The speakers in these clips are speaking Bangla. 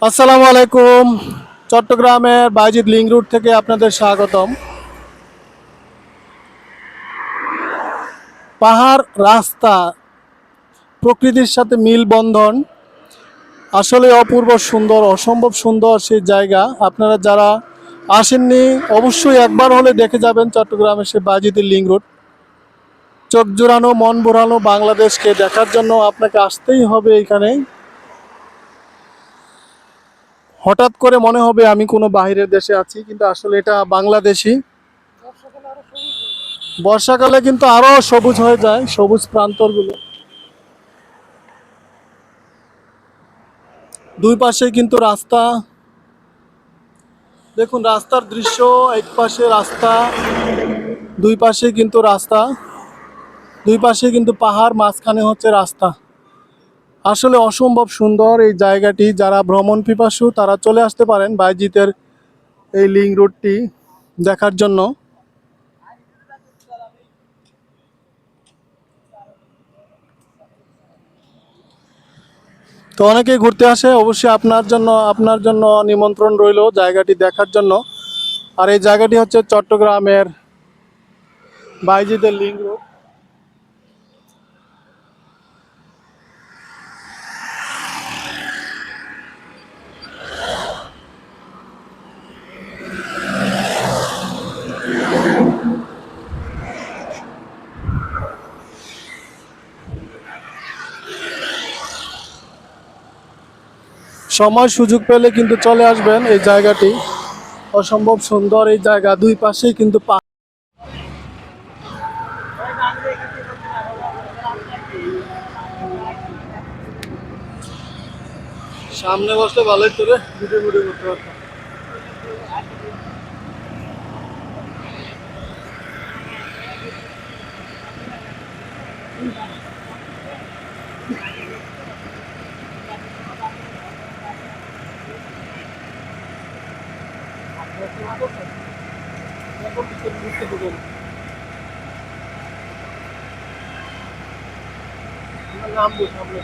আসসালামু আলাইকুম। চট্টগ্রামের বাইজিদ লিংক রোড থেকে আপনাদের স্বাগতম। পাহাড়, রাস্তা, প্রকৃতির সাথে মিলবন্ধন আসলে অপূর্ব সুন্দর, অসম্ভব সুন্দর সেই জায়গা। আপনারা যারা আসেননি অবশ্যই একবার হলে দেখে যাবেন চট্টগ্রামের সেই বাইজিদের লিংক রোড। চোখ জোড়ানো, মন ভোরানো বাংলাদেশকে দেখার জন্য আপনাকে আসতেই হবে এখানে। হঠাৎ করে মনে হবে আমি কোনো বাইরের দেশে আছি, কিন্তু আসলে এটা বাংলাদেশই। বর্ষাকালে কিন্তু আরো সবুজ হয়ে যায়, সবুজ প্রান্তরগুলো। দুই পাশে কিন্তু রাস্তা, দেখুন রাস্তার দৃশ্য। এক পাশে রাস্তা, দুই পাশে কিন্তু রাস্তা, দুই পাশে কিন্তু পাহাড়, মাঝখানে হচ্ছে রাস্তা। আসলে অসম্ভব সুন্দর এই জায়গাটি। যারা ভ্রমণ পিপাসু তারা চলে আসতে পারেন বাইজিতের এই লিংক রোডটি দেখার জন্য। তো অনেকেই ঘুরতে আসে, অবশ্যই আপনার জন্য নিমন্ত্রণ রইল জায়গাটি দেখার জন্য। আর এই জায়গাটি হচ্ছে চট্টগ্রামের বাইজিদের লিংক রোড। সময় সুযোগ পেলে কিন্তু চলে আসবেন এই জায়গাটি। অসম্ভব সুন্দর এই জায়গা, দুই পাশেই কিন্তু সামনে বসলে ভালোই তোরে ভিডিও ভিডিও করতে পারতাম। নামবো সামনে।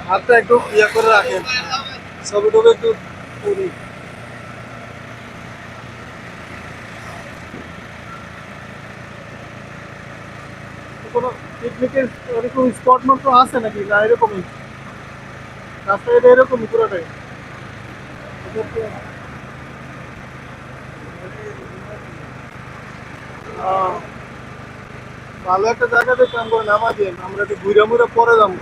হাতটা একটু ইয়ে করে রাখেন, ছবি টবি একটু তুলি। কোনো পিকনিকের এরকম স্পট মতো আছে নাকি, না এরকমই রাস্তাঘাটে এরকমই পুরোটাই? আহ, ভালো একটা জায়গাতে কাম করে নামা দিয়ে আমরা একটু ঘুরে মুড়ে পরে যাবো।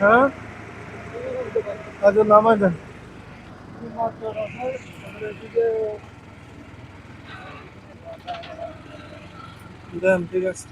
হ্যাঁ, আচ্ছা নামাই দেন। দেন ঠিক আছে।